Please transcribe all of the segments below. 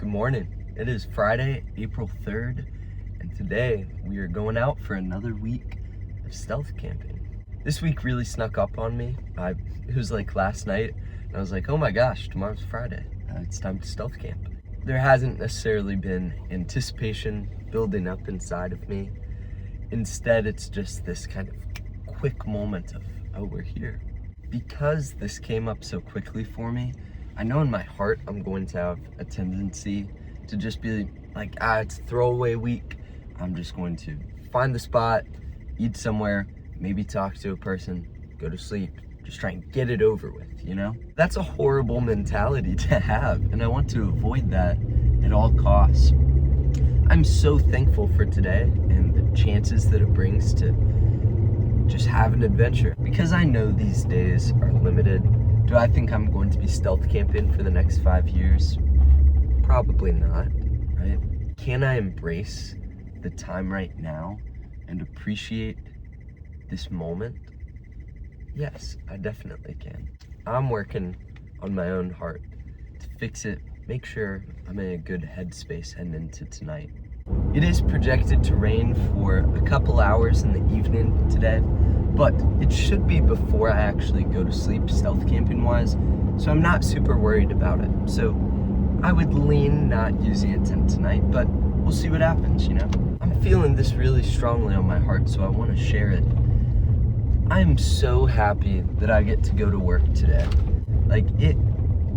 Good morning. It is Friday, April 3rd, and today we are going out for another week of stealth camping. This week really snuck up on me. It was like last night, and I was like, oh my gosh, tomorrow's Friday. It's time to stealth camp. There hasn't necessarily been anticipation building up inside of me. Instead, it's just this kind of quick moment of, oh, we're here. Because this came up so quickly for me, I know in my heart I'm going to have a tendency to just be like, it's a throwaway week. I'm just going to find the spot, eat somewhere, maybe talk to a person, go to sleep, just try and get it over with, you know? That's a horrible mentality to have, and I want to avoid that at all costs. I'm so thankful for today and the chances that it brings to just have an adventure. Because I know these days are limited, do I think I'm going to be stealth camping for the next 5 years? Probably not, right? Can I embrace the time right now and appreciate this moment? Yes, I definitely can. I'm working on my own heart to fix it, make sure I'm in a good headspace heading into tonight. It is projected to rain for a couple hours in the evening today, but it should be before I actually go to sleep stealth camping wise, so I'm not super worried about it. So I would lean not using a tent tonight, but we'll see what happens, you know? I'm feeling this really strongly on my heart, so I want to share it. I am so happy that I get to go to work today. Like, it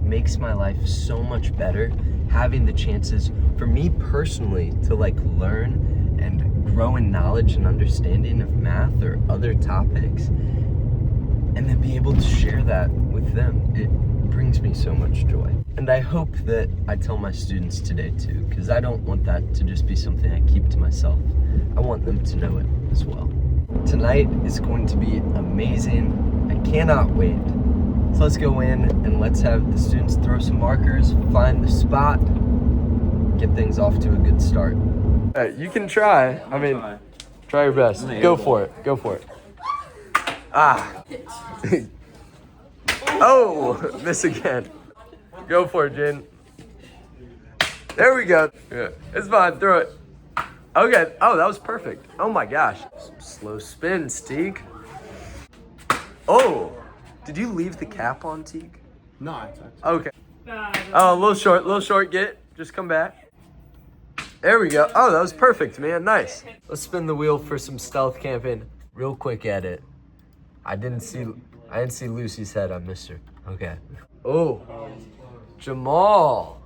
makes my life so much better having the chances for me personally to learn and grow in knowledge and understanding of math or other topics, and then be able to share that with them. It brings me so much joy. And I hope that I tell my students today too, because I don't want that to just be something I keep to myself. I want them to know it as well. Tonight is going to be amazing. I cannot wait. So let's go in and let's have the students throw some markers, find the spot, get things off to a good start. All right, you can try. Try your best. Go for it. Go for it. Oh, miss again. Go for it, Jen. There we go. Yeah, it's fine. Throw it. Okay. Oh, that was perfect. Oh my gosh. Some slow spins, Teague. Oh, did you leave the cap on, Teague? No, okay. Oh, a little short. Get it. Just come back. There we go. Oh, that was perfect, man. Nice. Let's spin the wheel for some stealth camping. Real quick edit. I didn't see Lucy's head. I missed her. Okay. Oh, Jamal.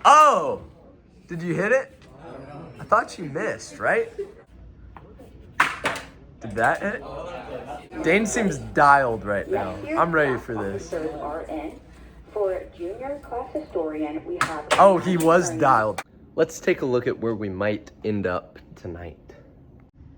Oh, did you hit it? I thought you missed, right? Did that hit? Dane seems dialed right now. I'm ready for this. For junior class historian, we have... Oh, he was dialed. Let's take a look at where we might end up tonight.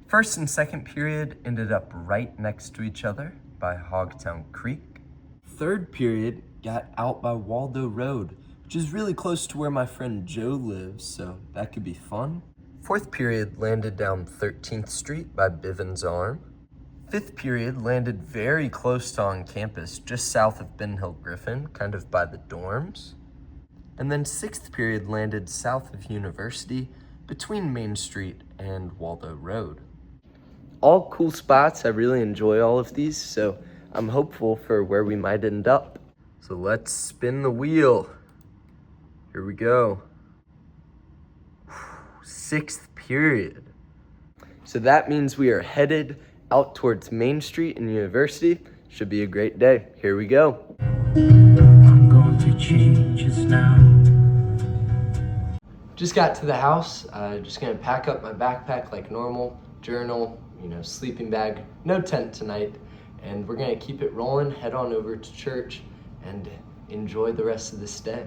First and second period ended up right next to each other by Hogtown Creek. Third period got out by Waldo Road, which is really close to where my friend Joe lives, so that could be fun. Fourth period landed down 13th Street by Bivens Arm. Fifth period landed very close to on campus, just south of Ben Hill Griffin, kind of by the dorms. And then sixth period landed south of University, between Main Street and Waldo Road. All cool spots. I really enjoy all of these, so I'm hopeful for where we might end up. So let's spin the wheel. Here we go. Sixth period. So that means we are headed out towards Main Street and University. Should be a great day. Here we go. I'm going through changes now. Just got to the house. Just gonna pack up my backpack like normal, journal, sleeping bag, no tent tonight, and we're gonna keep it rolling, head on over to church, and enjoy the rest of this day.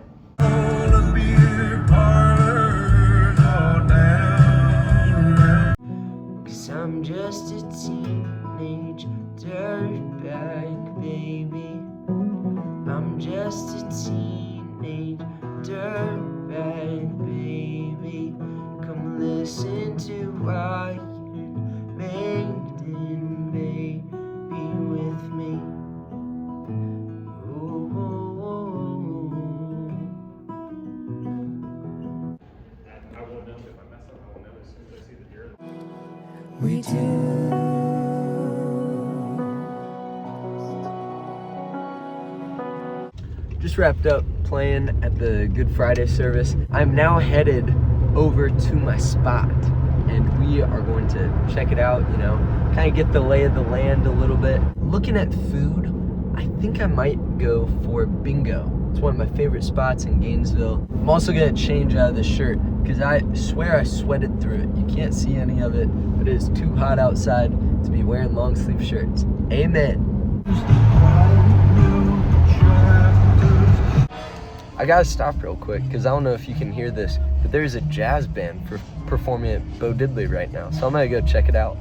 Cause I'm just a teenage dirtbag, baby. I'm just a teenage dirtbag, baby. Come listen to Iron Maiden, baby, with me. Oh, oh, oh, oh. we do. Just wrapped up playing at the Good Friday service. I'm now headed over to my spot and we are going to check it out, you know, kind of get the lay of the land a little bit. Looking at food, I think I might go for Bingo. It's one of my favorite spots in Gainesville. I'm also gonna change out of this shirt because I swear I sweated through it. You can't see any of it, but it is too hot outside to be wearing long sleeve shirts. Amen. I gotta stop real quick because I don't know if you can hear this, but there's a jazz band performing at Bo Diddley right now, so I'm gonna go check it out.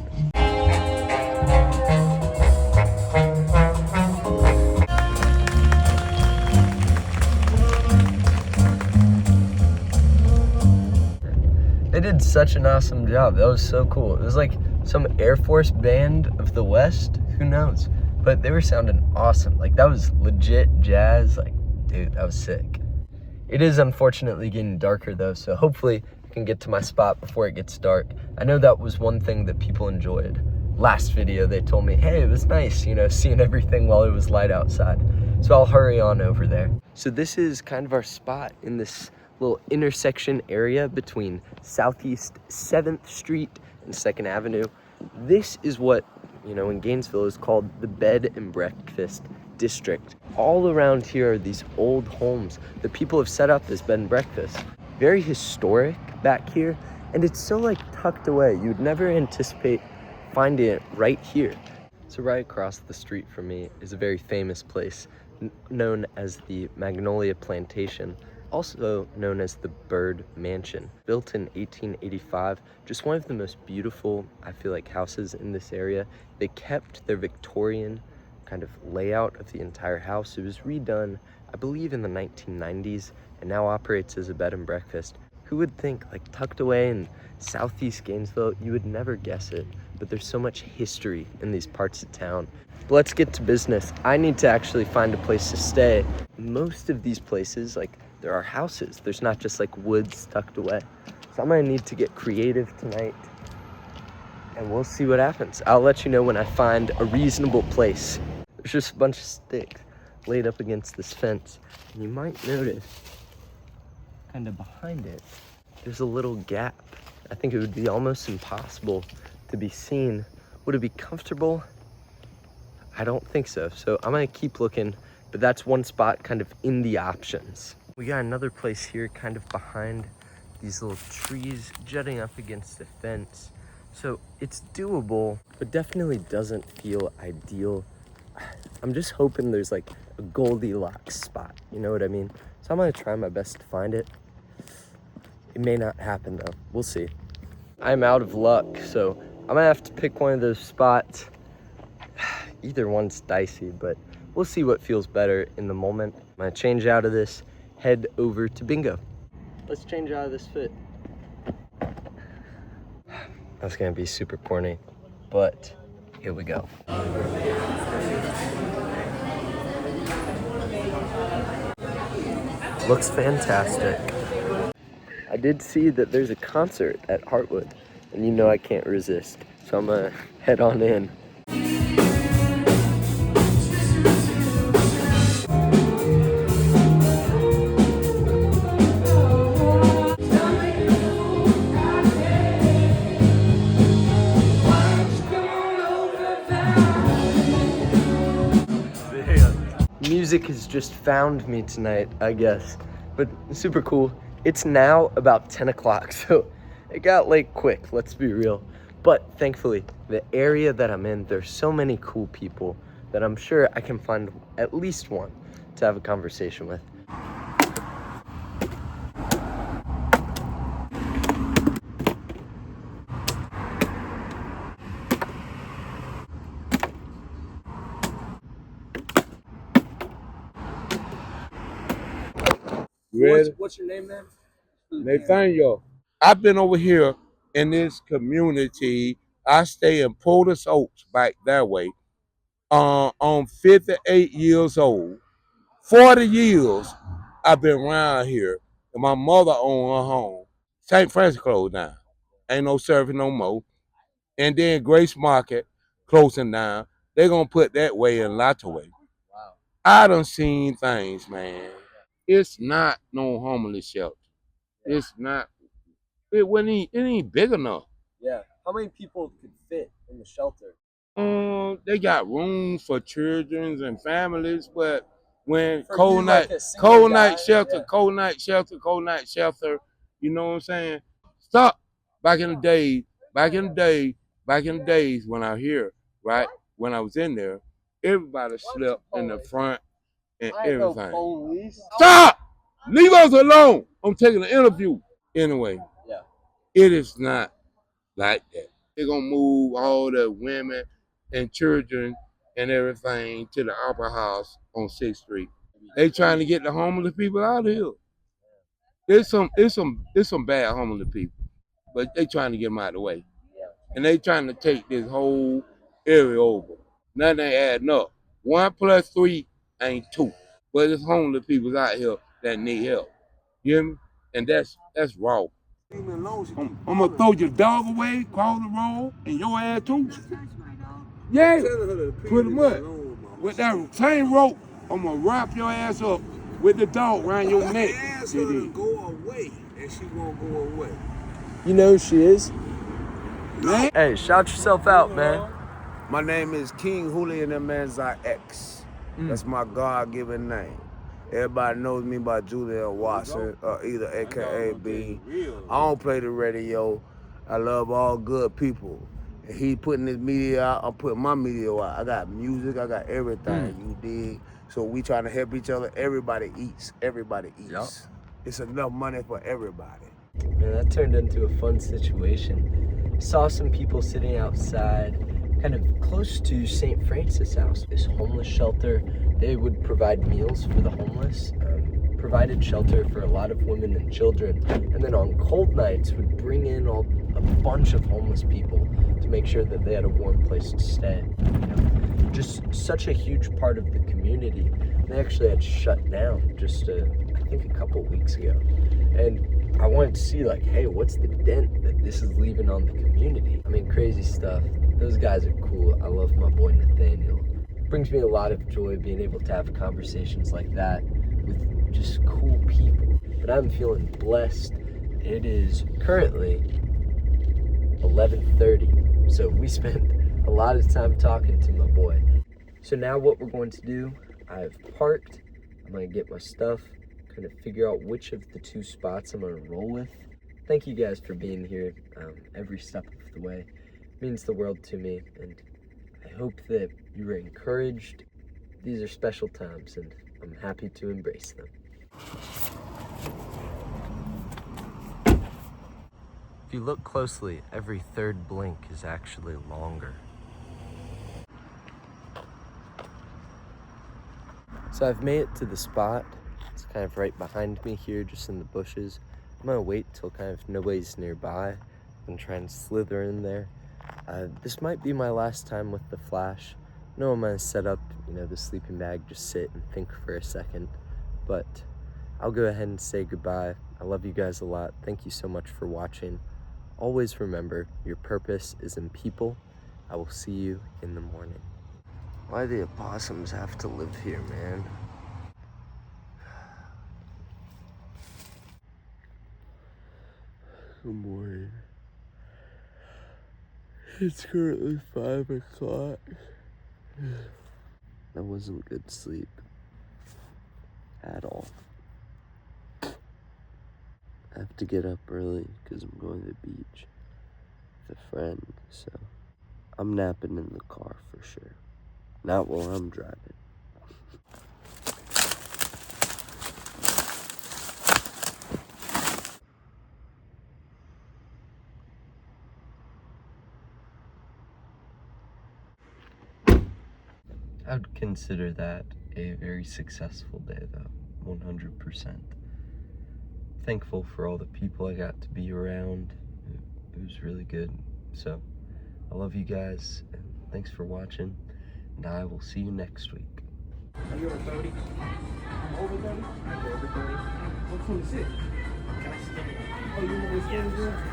They did such an awesome job. That was so cool. It was like some Air Force band of the West, who knows? But they were sounding awesome. Like that was legit jazz. Like, dude, that was sick. It is unfortunately getting darker though, so hopefully I can get to my spot before it gets dark. I know that was one thing that people enjoyed. Last video, they told me, hey, it was nice, you know, seeing everything while it was light outside. So I'll hurry on over there. So this is kind of our spot in this little intersection area between Southeast 7th Street and 2nd Avenue. This is what, you know, in Gainesville is called the Bed and Breakfast District. All around here are these old homes that people have set up as bed and breakfast. Very historic back here, and it's so like tucked away. You'd never anticipate finding it right here. So right across the street from me is a very famous place known as the Magnolia Plantation, also known as the Bird Mansion. Built in 1885, just one of the most beautiful, I feel like, houses in this area. They kept their Victorian kind of layout of the entire house. It was redone, I believe, in the 1990s and now operates as a bed and breakfast. Who would think, like tucked away in Southeast Gainesville, you would never guess it, but there's so much history in these parts of town. But let's get to business. I need to actually find a place to stay. Most of these places, like, there are houses. There's not just like woods tucked away. So I'm gonna need to get creative tonight and we'll see what happens. I'll let you know when I find a reasonable place. There's just a bunch of sticks laid up against this fence. And you might notice, kind of behind it, there's a little gap. I think it would be almost impossible to be seen. Would it be comfortable? I don't think so. So I'm gonna keep looking, but that's one spot kind of in the options. We got another place here kind of behind these little trees jutting up against the fence. So it's doable, but definitely doesn't feel ideal. I'm just hoping there's like a Goldilocks spot, you know what I mean? So I'm gonna try my best to find it. It may not happen though, we'll see. I'm out of luck, so I'm gonna have to pick one of those spots. Either one's dicey, but we'll see what feels better in the moment. I'm gonna change out of this, head over to Bingo. Let's change out of this fit. That's gonna be super corny, but here we go. Looks fantastic. I did see that there's a concert at Heartwood, and you know I can't resist, so I'm gonna head on in. Music has just found me tonight, I guess, but super cool. It's now about 10 o'clock, so it got late quick, let's be real. But thankfully, the area that I'm in, there's so many cool people that I'm sure I can find at least one to have a conversation with. What's your name, man? Nathaniel. I've been over here in this community. I stay in Porter's Oaks back that way. I'm 58 years old. 40 years I've been around here. And my mother owned her home. St. Francis closed down. Ain't no service no more. and then Grace Market closing down. They're gonna put that way in Lataway. Wow. I done seen things, man. It's not no homeless shelter. It's not. It ain't big enough. Yeah. How many people could fit in the shelter? They got rooms for children and families, but when For you, like a single cold guy, night shelter, yeah. cold night shelter, you know what I'm saying? Stop. Back in the days when I here, right? When I was in there, everybody slept in the front and I ain't no everything. police. Stop! Leave us alone. I'm taking an interview. Anyway, Yeah. it is not like that. They're gonna move all the women and children and everything to the Opera House on 6th Street. They trying to get the homeless people out of here. There's some bad homeless people, but they trying to get them out of the way. And they trying to take this whole area over. Nothing ain't adding up. 1 + 3 ain't 2. But it's homeless people out here that need help. You hear me? And that's wrong. I'm gonna throw your dog away, cross the road, and your ass too. Yeah, pretty much. With that same rope, I'm gonna wrap your ass up with the dog around your neck. Ask her to go away, and she won't go away. You know who she is? No. Hey, shout yourself out, man. My name is King Julian Emanzai X. That's my God-given name. Everybody knows me by Julian Watson, either AKA B. I don't play the radio. I love all good people. And he putting his media out, I'm putting my media out. I got music, I got everything, you dig? So we trying to help each other. Everybody eats. Everybody eats. Yep. It's enough money for everybody. Man, that turned into a fun situation. Saw some people sitting outside, kind of close to St. Francis House, this homeless shelter. They would provide meals for the homeless, provided shelter for a lot of women and children, and then on cold nights would bring in a bunch of homeless people to make sure that they had a warm place to stay. You know, just such a huge part of the community. They actually had shut down just, I think, a couple weeks ago. And I wanted to see, like, hey, what's the dent that this is leaving on the community? I mean, crazy stuff. Those guys are cool. I love my boy Nathaniel. It brings me a lot of joy being able to have conversations like that with just cool people. But I'm feeling blessed. It is currently 11:30, so we spent a lot of time talking to my boy. So now what we're going to do, I've parked. I'm gonna get my stuff, kind of figure out which of the two spots I'm gonna roll with. Thank you guys for being here every step of the way. It means the world to me, and I hope that you were encouraged. These are special times, and I'm happy to embrace them. If you look closely, every third blink is actually longer. So I've made it to the spot. It's kind of right behind me here, just in the bushes. I'm gonna wait till kind of nobody's nearby and try and slither in there. This might be my last time with the flash. I know I'm gonna set up, the sleeping bag, just sit and think for a second, but I'll go ahead and say goodbye. I love you guys a lot. Thank you so much for watching. Always remember, your purpose is in people. I will see you in the morning. Why do the opossums have to live here, man? Good morning. It's currently 5 o'clock. That wasn't good sleep at all. I have to get up early because I'm going to the beach with a friend, so I'm napping in the car for sure. Not while I'm driving. I would consider that a very successful day, though, 100%. Thankful for all the people I got to be around. It was really good. So, I love you guys, and thanks for watching, and I will see you next week. Are you over 30? I'm over 30? I'm over 30. I'm 26. Can I stay? Oh, you know what